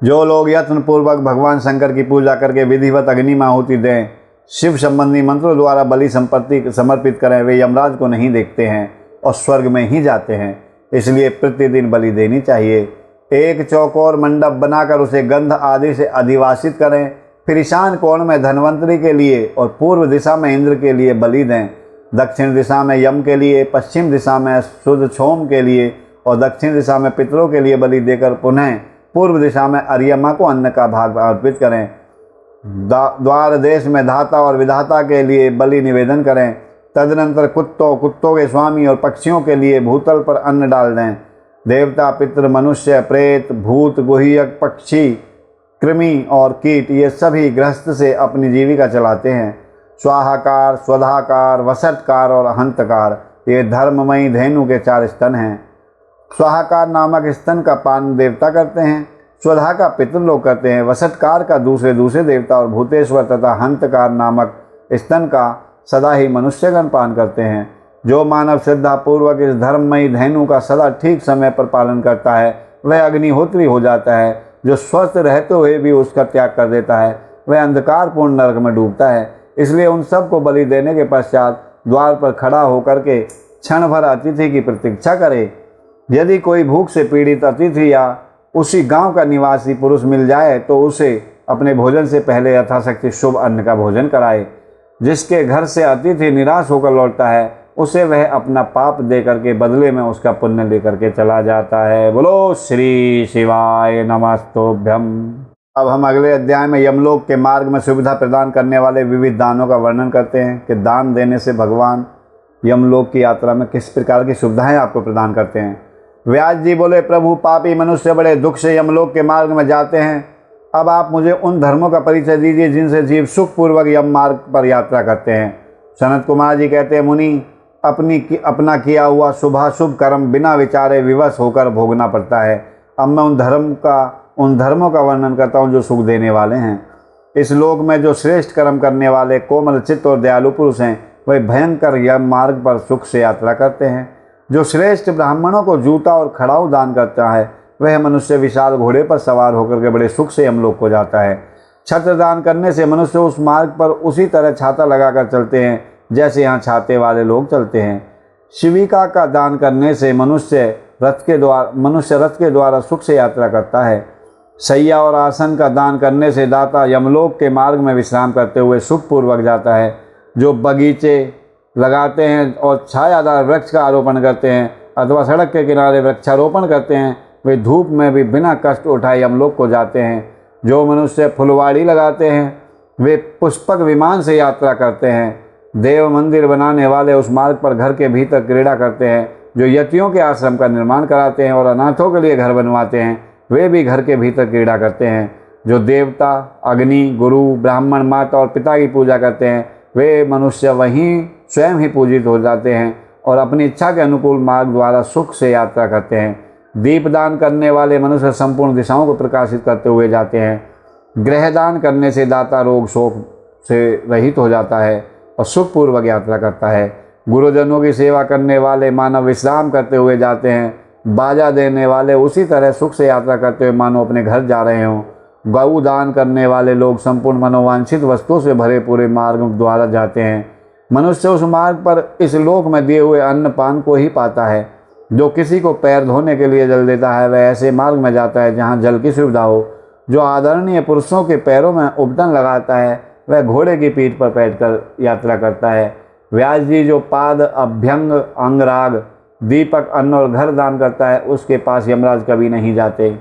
जो लोग यत्नपूर्वक भगवान शंकर की पूजा करके विधिवत अग्नि में आहुति दें, शिव संबंधी मंत्रों द्वारा बलि संपत्ति समर्पित करें, वे यमराज को नहीं देखते हैं और स्वर्ग में ही जाते हैं। इसलिए प्रतिदिन बलि देनी चाहिए। एक चौकोर मंडप बनाकर उसे गंध आदि से अधिवासित करें। फिर ईशान कोण में धन्वंतरि के लिए और पूर्व दिशा में इंद्र के लिए बलि दें। दक्षिण दिशा में यम के लिए, पश्चिम दिशा में शुद्ध क्षोम के लिए और दक्षिण दिशा में पितरों के लिए बलि देकर पुनः पूर्व दिशा में अर्यमा को अन्न का भाग अर्पित करें। द्वार देश में धाता और विधाता के लिए बलि निवेदन करें। तदनंतर कुत्तों के स्वामी और पक्षियों के लिए भूतल पर अन्न डाल दें। देवता, पितृ, मनुष्य, प्रेत, भूत, गुह्यक, पक्षी, कृमि और कीट ये सभी गृहस्थ से अपनी जीविका चलाते हैं। स्वाहाकार, स्वधाकार, वसटकार और हंतकार ये धर्ममयी धेनु के 4 स्तन हैं। स्वाहाकार नामक स्तन का पान देवता करते हैं, स्वधा का पितृलोक करते हैं, वसटकार का दूसरे देवता और भूतेश्वर तथा हंतकार नामक स्तन का सदा ही मनुष्यगण पान करते हैं। जो मानव श्रद्धा पूर्वक इस धर्ममयी धेनु का सदा ठीक समय पर पालन करता है वह अग्निहोत्री हो जाता है। जो स्वस्थ रहते हुए भी उसका त्याग कर देता है वह अंधकारपूर्ण नरक में डूबता है। इसलिए उन सब को बलि देने के पश्चात द्वार पर खड़ा होकर के क्षण भर अतिथि की प्रतीक्षा करे। यदि कोई भूख से पीड़ित अतिथि या उसी गांव का निवासी पुरुष मिल जाए तो उसे अपने भोजन से पहले यथाशक्ति शुभ अन्न का भोजन कराए। जिसके घर से अतिथि निराश होकर लौटता है उसे वह अपना पाप दे करके बदले में उसका पुण्य लेकर के चला जाता है। बोलो श्री शिवाय नमस्तुभ्यम। अब हम अगले अध्याय में यमलोक के मार्ग में सुविधा प्रदान करने वाले विविध दानों का वर्णन करते हैं कि दान देने से भगवान यमलोक की यात्रा में किस प्रकार की सुविधाएं आपको प्रदान करते हैं। व्यास जी बोले, प्रभु पापी मनुष्य बड़े दुख से यमलोक के मार्ग में जाते हैं। अब आप मुझे उन धर्मों का परिचय दीजिए जिनसे जीव सुखपूर्वक यम मार्ग पर यात्रा करते हैं। सनत कुमार जी कहते हैं, मुनि अपना किया हुआ शुभाशुभ कर्म बिना विचारे विवश होकर भोगना पड़ता है। अब मैं उन धर्मों का वर्णन करता हूँ जो सुख देने वाले हैं। इस लोक में जो श्रेष्ठ कर्म करने वाले कोमल चित्त और दयालु पुरुष हैं वह भयंकर यम मार्ग पर सुख से यात्रा करते हैं। जो श्रेष्ठ ब्राह्मणों को जूता और खड़ाऊ दान करता है वह मनुष्य विशाल घोड़े पर सवार होकर के बड़े सुख से यमलोक को जाता है। छत्र दान करने से मनुष्य उस मार्ग पर उसी तरह छाता लगाकर चलते हैं जैसे यहाँ छाते वाले लोग चलते हैं। शिविका का दान करने से मनुष्य रथ के द्वारा सुख से यात्रा करता है। सैया और आसन का दान करने से दाता यमलोक के मार्ग में विश्राम करते हुए सुखपूर्वक जाता है। जो बगीचे लगाते हैं और छायादार वृक्ष का आरोपण करते हैं अथवा सड़क के किनारे वृक्षारोपण करते हैं वे धूप में भी बिना कष्ट उठाए यमलोक को जाते हैं। जो मनुष्य फुलवाड़ी लगाते हैं वे पुष्पक विमान से यात्रा करते हैं। देव मंदिर बनाने वाले उस मार्ग पर घर के भीतर क्रीड़ा करते हैं। जो यतियों के आश्रम का निर्माण कराते हैं और अनाथों के लिए घर बनवाते हैं वे भी घर के भीतर क्रीड़ा करते हैं। जो देवता, अग्नि, गुरु, ब्राह्मण, माता और पिता की पूजा करते हैं वे मनुष्य वहीं स्वयं ही पूजित हो जाते हैं और अपनी इच्छा के अनुकूल मार्ग द्वारा सुख से यात्रा करते हैं। दीपदान करने वाले मनुष्य संपूर्ण दिशाओं को प्रकाशित करते हुए जाते हैं। ग्रहदान करने से दाता रोग शोक से रहित हो जाता है और सुखपूर्वक यात्रा करता है। गुरुजनों की सेवा करने वाले मानव विश्राम करते हुए जाते हैं। बाजा देने वाले उसी तरह सुख से यात्रा करते हुए मानो अपने घर जा रहे हों। गौ दान करने वाले लोग संपूर्ण मनोवांछित वस्तुओं से भरे पूरे मार्ग द्वारा जाते हैं। मनुष्य उस मार्ग पर इस लोक में दिए हुए अन्न पान को ही पाता है। जो किसी को पैर धोने के लिए जल देता है वह ऐसे मार्ग में जाता है जहाँ जल की सुविधा हो। जो आदरणीय पुरुषों के पैरों में उपटन लगाता है वह घोड़े की पीठ पर बैठकर यात्रा करता है। व्यास जी जो पाद, अभ्यंग, अंगराग, दीपक, अन्न और घर दान करता है उसके पास यमराज कभी नहीं जाते।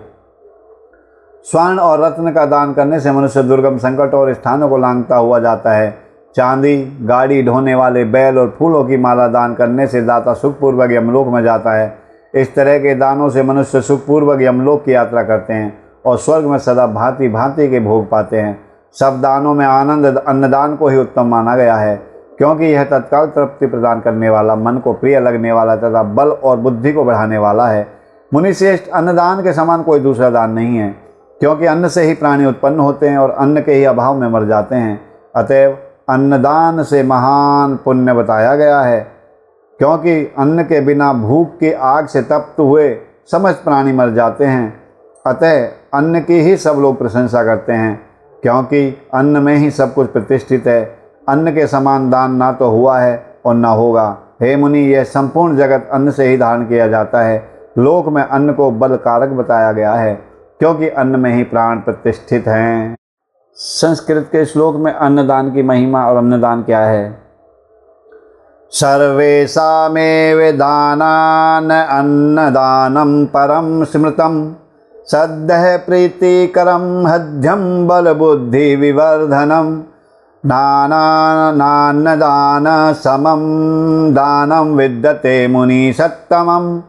स्वर्ण और रत्न का दान करने से मनुष्य दुर्गम संकट और स्थानों को लांघता हुआ जाता है। चांदी, गाड़ी ढोने वाले बैल और फूलों की माला दान करने से दाता सुखपूर्वक यमलोक में जाता है। इस तरह के दानों से मनुष्य सुखपूर्वक यमलोक की यात्रा करते हैं और स्वर्ग में सदा भांति भांति के भोग पाते हैं। सब दानों में अन्नदान को ही उत्तम माना गया है क्योंकि यह तत्काल तृप्ति प्रदान करने वाला, मन को प्रिय लगने वाला तथा बल और बुद्धि को बढ़ाने वाला है। मुनिश्रेष्ठ, अन्नदान के समान कोई दूसरा दान नहीं है क्योंकि अन्न से ही प्राणी उत्पन्न होते हैं और अन्न के ही अभाव में मर जाते हैं। अतएव अन्नदान से महान पुण्य बताया गया है क्योंकि अन्न के बिना भूख की आग से तप्त हुए समस्त प्राणी मर जाते हैं। अतः अन्न की ही सब लोग प्रशंसा करते हैं क्योंकि अन्न में ही सब कुछ प्रतिष्ठित है। अन्न के समान दान ना तो हुआ है और ना होगा। हे मुनि, यह संपूर्ण जगत अन्न से ही धारण किया जाता है। लोक में अन्न को बल कारक बताया गया है क्योंकि अन्न में ही प्राण प्रतिष्ठित हैं। संस्कृत के श्लोक में अन्नदान की महिमा और अन्नदान क्या है। सर्वेषामेव दानान् अन्नदानं परम स्मृतम् सद्यः प्रीतिकरं हध्यं बलबुद्धिविवर्धनं नान्नदानसमं दानं विद्यते मुनिसत्तमम्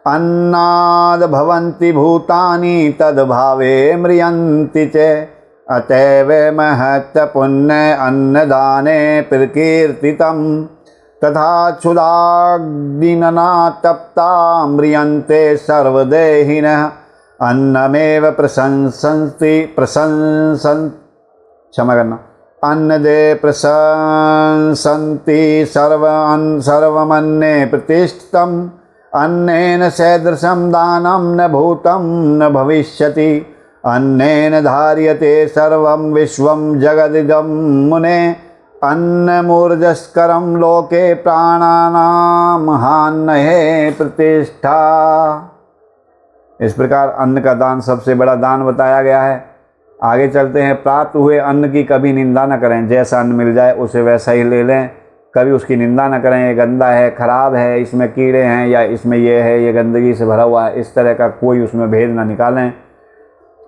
अन्नाद् भवन्ति भूतानि तद्भावे म्रियन्ति च अतएव महत्पुण्य अन्नदाने प्रकीर्तितं तथा क्षुधाग्निना तप्ता म्रियन्ते सर्वदेहिनः अन्नमेव अन्नदे प्रशंसन्ति सर्वमन्ने प्रतिष्ठितम् अन्नेन सदृशं दानं न भूतं न भविष्यति अन्नेन धार्यते सर्वं विश्वं जगदिदं मुने अन्नमूर्जस्करं लोके प्राणानां हान्नये प्रतिष्ठा। इस प्रकार अन्न का दान सबसे बड़ा दान बताया गया है। आगे चलते हैं। प्राप्त हुए अन्न की कभी निंदा न करें। जैसा अन्न मिल जाए उसे वैसा ही ले लें, कभी उसकी निंदा न करें। ये गंदा है, खराब है, इसमें कीड़े हैं, या इसमें ये है, ये गंदगी से भरा हुआ है, इस तरह का कोई उसमें भेद न निकालें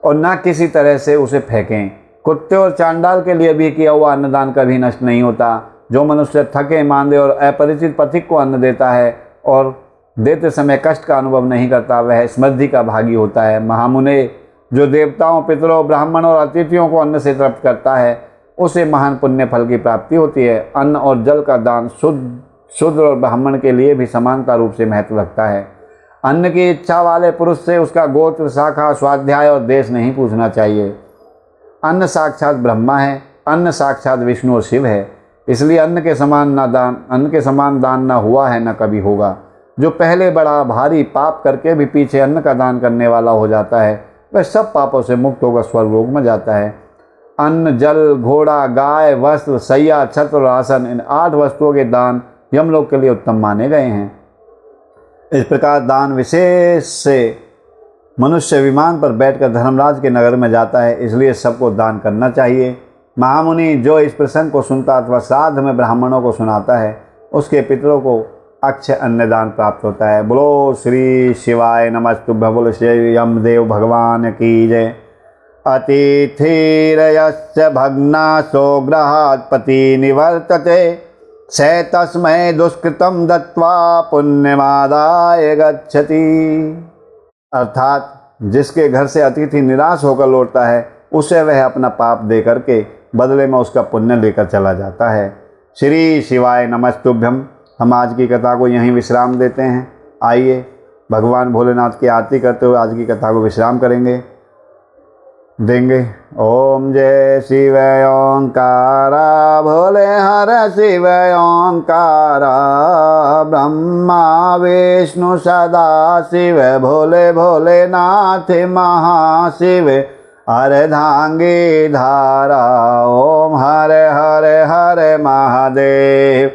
और ना किसी तरह से उसे फेंकें। कुत्ते और चांडाल के लिए भी किया हुआ अन्नदान कभी नष्ट नहीं होता। जो मनुष्य थके मांदे और अपरिचित पथिक को अन्न देता है और देते समय कष्ट का अनुभव नहीं करता, वह समृद्धि का भागी होता है। महामुने, जो देवताओं, पितरों, ब्राह्मणों और अतिथियों को अन्न से तृप्त करता है, उसे महान पुण्य फल की प्राप्ति होती है। अन्न और जल का दान शूद्र और ब्राह्मण के लिए भी समानता रूप से महत्व रखता है। अन्न की इच्छा वाले पुरुष से उसका गोत्र, शाखा, स्वाध्याय और देश नहीं पूछना चाहिए। अन्न साक्षात ब्रह्मा है, अन्न साक्षात विष्णु और शिव है, इसलिए अन्न के समान दान न हुआ है, न कभी होगा। जो पहले बड़ा भारी पाप करके भी पीछे अन्न का दान करने वाला हो जाता है, वह सब पापों से मुक्त होकर स्वर्गलोक में जाता है। अन्न, जल, घोड़ा, गाय, वस्त्र, सैया, छत्र और आसन, इन 8 वस्तुओं के दान यमलोक के लिए उत्तम माने गए हैं। इस प्रकार दान विशेष से मनुष्य विमान पर बैठकर धर्मराज के नगर में जाता है, इसलिए सबको दान करना चाहिए। महामुनि, जो इस प्रसंग को सुनता अथवा श्राद्ध में ब्राह्मणों को सुनाता है, उसके पितरों को अक्षय अन्नदान प्राप्त होता है। बोलो श्री शिवाय नमस्तुभ्य। बोलो श्री यमदेव भगवान की जय। अतिथिरयस्य भग्नासो गृहात् पति निवर्तते स तस्मै दुष्कृतं दत्वा पुण्यमादाय गच्छति। अर्थात जिसके घर से अतिथि निराश होकर लौटता है, उसे वह अपना पाप दे करके बदले में उसका पुण्य लेकर चला जाता है। श्री शिवाय नमस्तुभ्यम। हम आज की कथा को यहीं विश्राम देते हैं। आइए भगवान भोलेनाथ की आरती करते हुए आज की कथा को विश्राम देंगे। ओम जय शिव ओंकारा भोले हर शिव ओंकारा ब्रह्मा विष्णु सदा शिव भोले भोलेनाथ महाशिव अर्धांगी धारा। ओम हरे हरे हरे महादेव।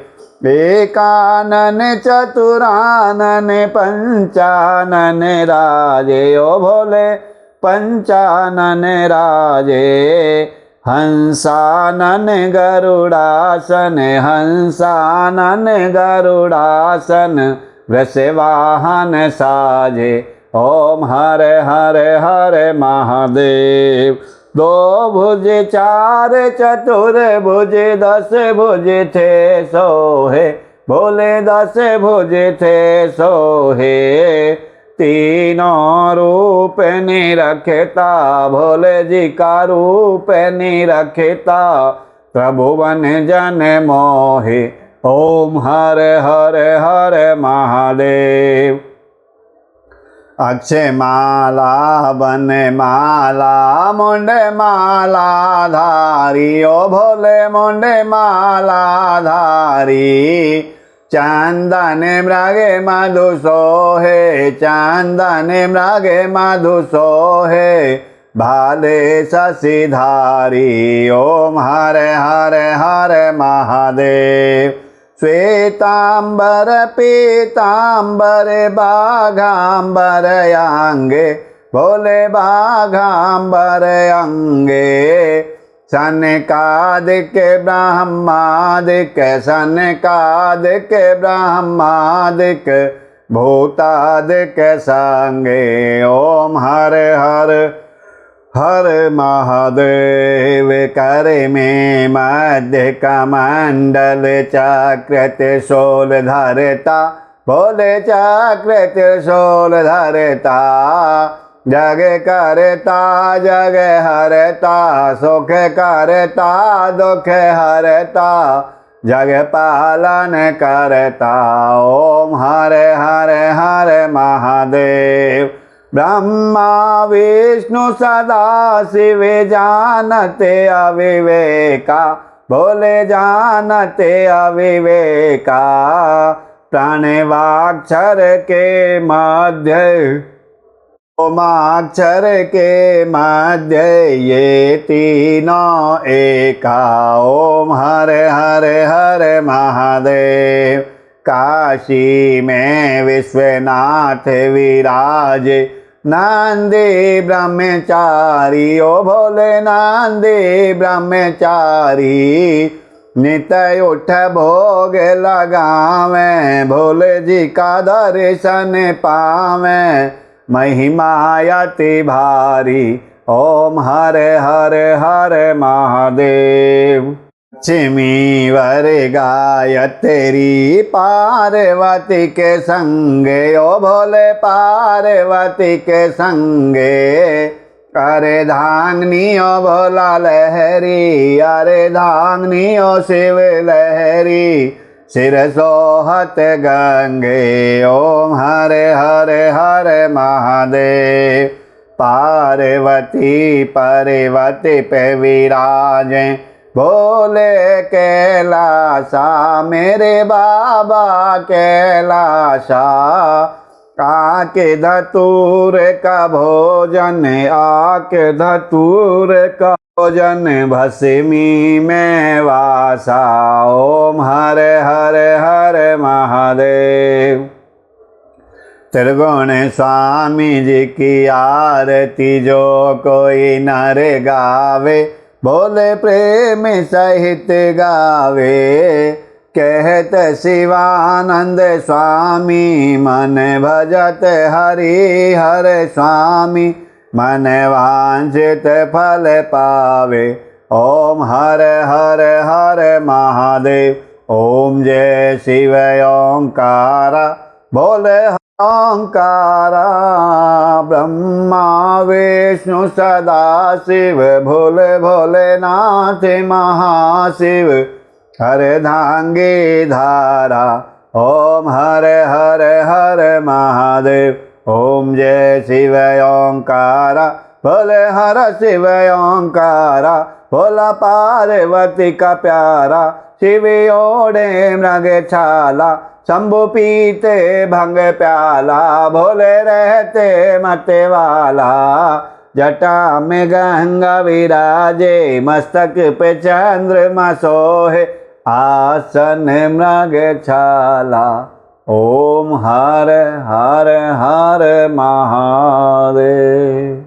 एकानन चतुरानन पंचानन राजे। ओ भोले पंचानन राजे। हंसानन गरुड़ासन हंसानन गरुड़ासन वृषवाहन साजे। ओम हरे हरे हरे महादेव। 2 भुज 4 चतुर भुज 10 भुज थे सोहे भोले 10 भुज थे सोहे। तीनों रूप निरखता भोले जी का रूप निरखता त्रिभुवन जन मोहे। ओम हरे हरे हरे महादेव। अक्षय माला बन माला मुंड माला धारी। ओ भोले मुंड माला धारी। चंदन मृगे मधु सोहे चंदन मृगे मधु सोहे भाले शशिधारी। ओम हरे हरे हरे महादेव। श्वेतांबर पीतांबर बाघांबर अंगे भोले बाघांबर अंगे। सनकादिक ब्रह्मादिक सनकादिक ब्रह्मादिक भूतादिक संगे। ओम हर हर हर महादेव। कर में मध्य कमंडल चक्र त्रिशूल धरता, भोले चक्र त्रिशूल धरता। जग करता जग हरता, सुख करता दुख हरता, जग पालन करता। ओम हर हर हर महादेव। ब्रह्मा विष्णु सदा शिव जानते अविवेका, भोले जानते अविवेका। प्राणवाक्षर के मध्य, ओमाक्षर के मध्य ये तीनों एका। ओम हर हर हर महादेव। काशी में विश्वनाथ विराजे, नंदी ब्रह्मचारी। ओ भोले नंदी ब्रह्मचारी। नित उठ भोग लगावे, भोले जी का दर्शन पावे। महिमा अति भारी। ओम हर हर हर महादेव। लक्ष्मी वर गायत्री पार्वती के संगे, ओ भोले पार्वती के संगे। अरे धांगनी ओ भोला लहरी, अरे धांगनी ओ शिव लहरी। सिर सोहत गंगे। ओम हरे हरे हरे महादेव। पार्वती पर्वती पे विराजे, भोले कैलासा मेरे बाबा कैलासा। आके धतूर का भोजन, आके धतूर का भोजन, भस्मी में वासा। ओम हरे हरे हरे महादेव। त्रिगुण स्वामी जी की आरती जो कोई नर गावे, भोले प्रेम सहित गावे। कहत शिवानंद स्वामी, मन भजत हरि हर स्वामी। मन वांछित फल पावे। ओम हर हर हर महादेव। ओम जय शिव ओंकारा, भोले ओंकारा। ब्रह्मा विष्णु सदा शिव, भोले भोलेनाथ महाशिव। हर धांगे धारा। ओम हर हर हर महादेव। ओम जय शिव ओंकारा, भोले हर शिव ओंकारा। भोला पार्वती का प्यारा, शिव ओढ़े मृग छाला। शंभु पीते भंग प्याला, भोले रहते मते वाला। जटा में गंगा विराजे, मस्तक पे चंद्रमा सोहे। आसन मृग छाला। ओम हर हर हर महादेव।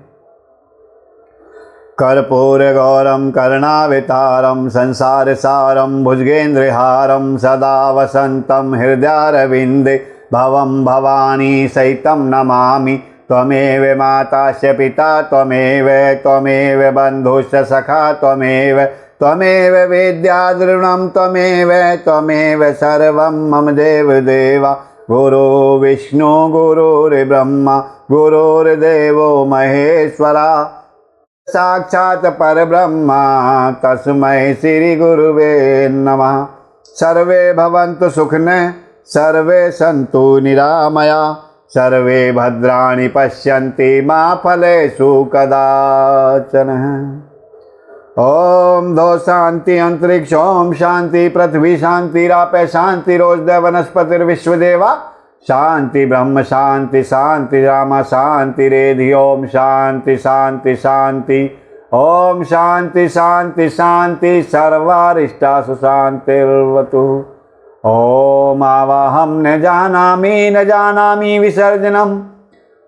कर्पूर गौरम करुणावतारम, संसार सारम भुजगेन्द्रहारम। सदा वसंतम हृदयारविंदे, भवं भवानी सहितं नमामि। त्वमेव माता च पिता त्वमेव बन्धुश्च सखा त्वमेव विद्याद्रविणं त्वमेव सर्वं मम देवदेवा। गुरु विष्णु गुरुर्ब्रह्मा गुरुर्देवो महेश्वरा। साक्षात् परब्रह्मा तस्मै श्री गुरुवे नमः। सर्वे भवन्तु सुखिनः, सर्वे सन्तु निरामया, सर्वे भद्राणि पश्यन्ति मा फलेषु कदाचन। ओम दो शांति अंतरिक्ष, ओम शांति पृथ्वी, शांतिरापे, शांतिरोषधय वनस्पतिर्विश्वदेवा। शांति ब्रह्म शांति, शांति राम शांति रेधि। ओम शांति शांति शांति। ओम शांति शांति शांति। सर्वारिष्टासु शांतिर्वतु। ओम आवाहं न जानामि विसर्जनम्।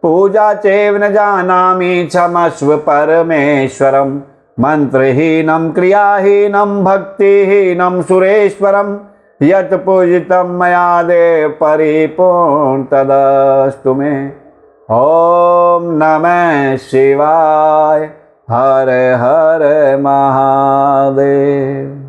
पूजा चैव न जानामि, क्षमस्व परमेश्वरम्। मंत्रहीनं क्रियाहीनं भक्तिहीनं सुरेश्वरम्। यत् पूजितं मया देव परिपूर्ण तदस्तु मे। ओम नमः शिवाय। हर हर महादेव।